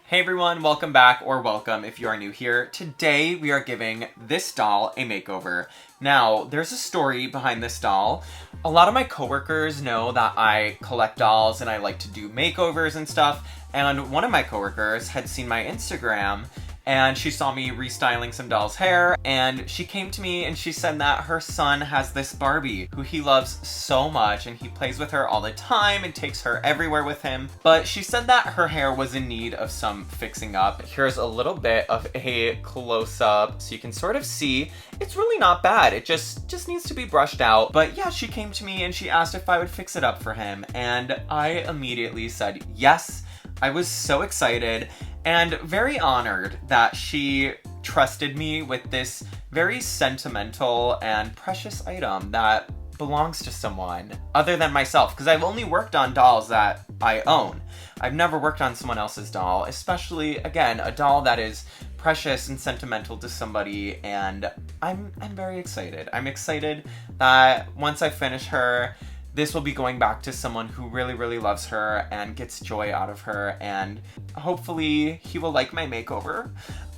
Hey everyone, welcome back, or welcome if you are new here. Today we are giving this doll a makeover. Now, there's a story behind this doll. A lot of my coworkers know that I collect dolls and I like to do makeovers and stuff, and one of my coworkers had seen my Instagram and she saw me restyling some doll's hair, and she came to me and she said that her son has this Barbie who he loves so much and he plays with her all the time and takes her everywhere with him. But she said that her hair was in need of some fixing up. Here's a little bit of a close-up so you can sort of see it's really not bad. It just needs to be brushed out. But yeah, she came to me and she asked if I would fix it up for him, and I immediately said yes. I was so excited and very honored that she trusted me with this very sentimental and precious item that belongs to someone other than myself, because I've only worked on dolls that I own. I've never worked on someone else's doll, especially, again, a doll that is precious and sentimental to somebody, and I'm very excited. I'm excited that once I finish her, this will be going back to someone who really, really loves her and gets joy out of her, and hopefully he will like my makeover.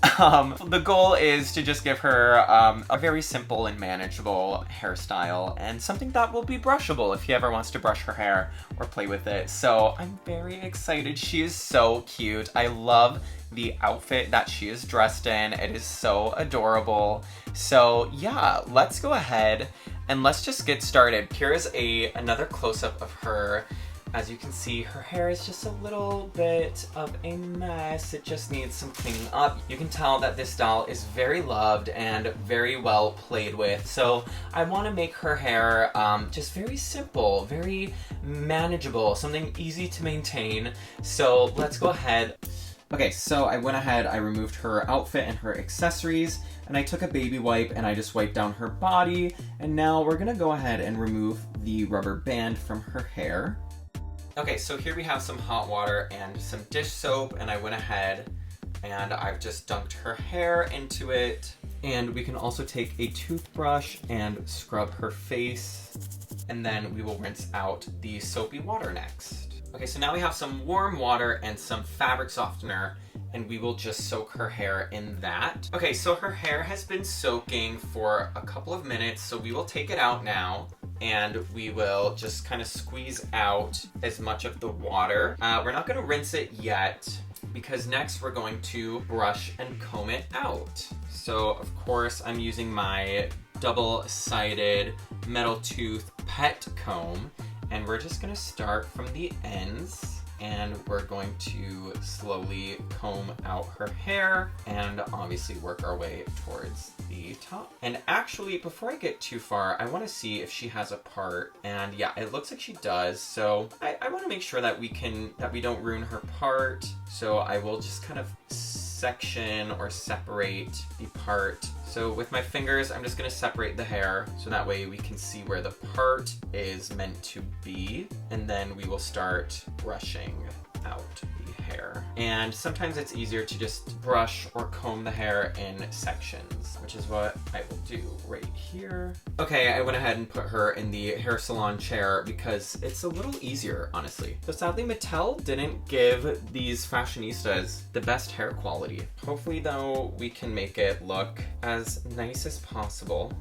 The goal is to just give her a very simple and manageable hairstyle and something that will be brushable if he ever wants to brush her hair or play with it. So I'm very excited. She is so cute. I love the outfit that she is dressed in. It is so adorable. So yeah, let's go ahead and let's just get started. Here's another close-up of her. As you can see, her hair is just a little bit of a mess. It just needs some cleaning up. You can tell that this doll is very loved and very well played with. So I want to make her hair just very simple, very manageable, something easy to maintain. So let's go ahead. Okay, so I went ahead, I removed her outfit and her accessories, and I took a baby wipe and I just wiped down her body, and now we're gonna go ahead and remove the rubber band from her hair. Okay, so here we have some hot water and some dish soap, and I went ahead and I've just dunked her hair into it. And we can also take a toothbrush and scrub her face, and then we will rinse out the soapy water next. Okay, so now we have some warm water and some fabric softener, and we will just soak her hair in that. Okay, so her hair has been soaking for a couple of minutes, so we will take it out now, and we will just kind of squeeze out as much of the water. We're not gonna rinse it yet, because next we're going to brush and comb it out. So, of course, I'm using my double-sided metal tooth pet comb, and we're just gonna start from the ends, and we're going to slowly comb out her hair and obviously work our way towards the top. And actually, before I get too far, I want to see if she has a part, and yeah, it looks like she does. So I want to make sure that we don't ruin her part. So I will just kind of section or separate the part. So with my fingers, I'm just gonna separate the hair so that way we can see where the part is meant to be, and then we will start brushing out the hair. And sometimes it's easier to just brush or comb the hair in sections, which is what I will do right here. Okay, I went ahead and put her in the hair salon chair because it's a little easier, honestly. So sadly, Mattel didn't give these fashionistas the best hair quality. Hopefully, though, we can make it look as nice as possible.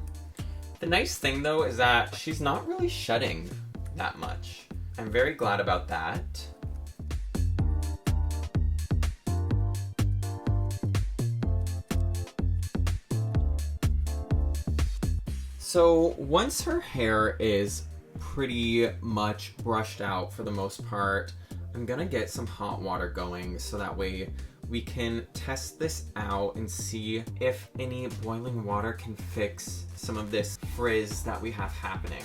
The nice thing, though, is that she's not really shedding that much. I'm very glad about that. So once her hair is pretty much brushed out for the most part, I'm gonna get some hot water going so that way we can test this out and see if any boiling water can fix some of this frizz that we have happening.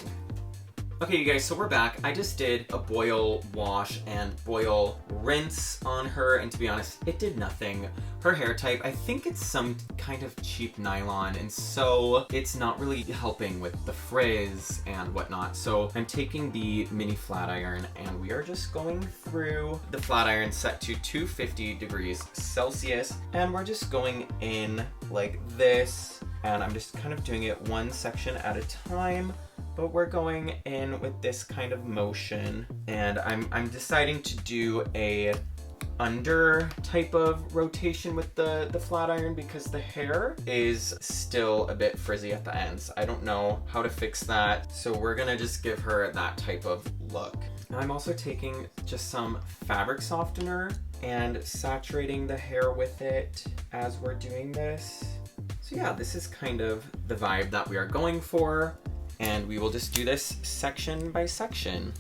Okay, you guys, so we're back. I just did a boil wash and boil rinse on her, and to be honest, it did nothing. Her hair type, I think it's some kind of cheap nylon, and so it's not really helping with the frizz and whatnot. So I'm taking the mini flat iron, and we are just going through the flat iron set to 250 degrees Celsius, and we're just going in like this, and I'm just kind of doing it one section at a time. But we're going in with this kind of motion, and I'm deciding to do a under type of rotation with the flat iron because the hair is still a bit frizzy at the ends. I don't know how to fix that, so we're gonna just give her that type of look. Now I'm also taking just some fabric softener and saturating the hair with it as we're doing this. So yeah, this is kind of the vibe that we are going for, and we will just do this section by section.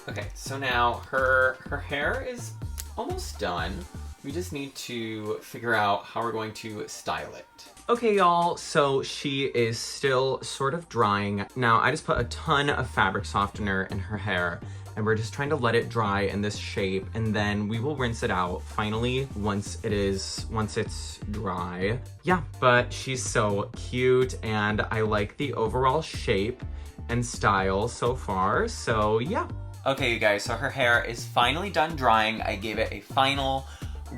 Okay, so now her hair is almost done. We just need to figure out how we're going to style it. Okay, y'all, so she is still sort of drying. Now, I just put a ton of fabric softener in her hair, and we're just trying to let it dry in this shape, and then we will rinse it out finally once it's dry. Yeah, but she's so cute, and I like the overall shape and style so far, so yeah. Okay, you guys, so her hair is finally done drying. I gave it a final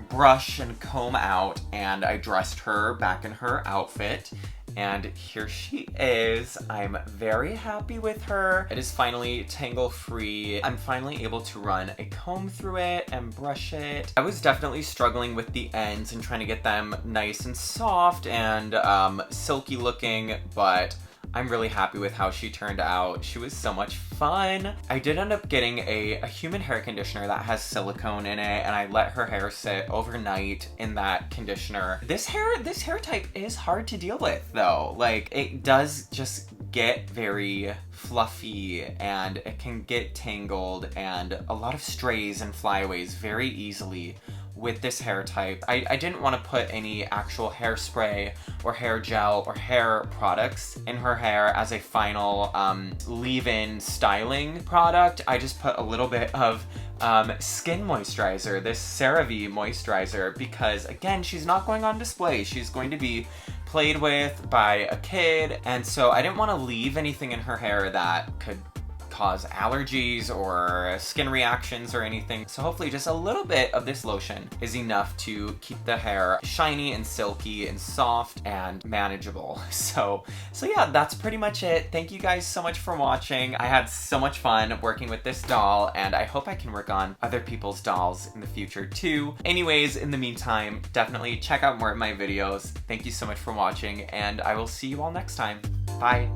brush and comb out, and I dressed her back in her outfit. And here she is. I'm very happy with her. It is finally tangle-free. I'm finally able to run a comb through it and brush it. I was definitely struggling with the ends and trying to get them nice and soft and silky looking, but I'm really happy with how she turned out. She was so much fun. I did end up getting a human hair conditioner that has silicone in it, and I let her hair sit overnight in that conditioner. This hair type is hard to deal with though. Like, it does just get very fluffy and it can get tangled and a lot of strays and flyaways very easily with this hair type. I didn't want to put any actual hairspray or hair gel or hair products in her hair as a final leave-in styling product. I just put a little bit of skin moisturizer, this CeraVe moisturizer, because again, she's not going on display. She's going to be played with by a kid, and so I didn't want to leave anything in her hair that could cause allergies or skin reactions or anything. So hopefully just a little bit of this lotion is enough to keep the hair shiny and silky and soft and manageable. So yeah, that's pretty much it. Thank you guys so much for watching. I had so much fun working with this doll, and I hope I can work on other people's dolls in the future too. Anyways, in the meantime, definitely check out more of my videos. Thank you so much for watching, and I will see you all next time. Bye.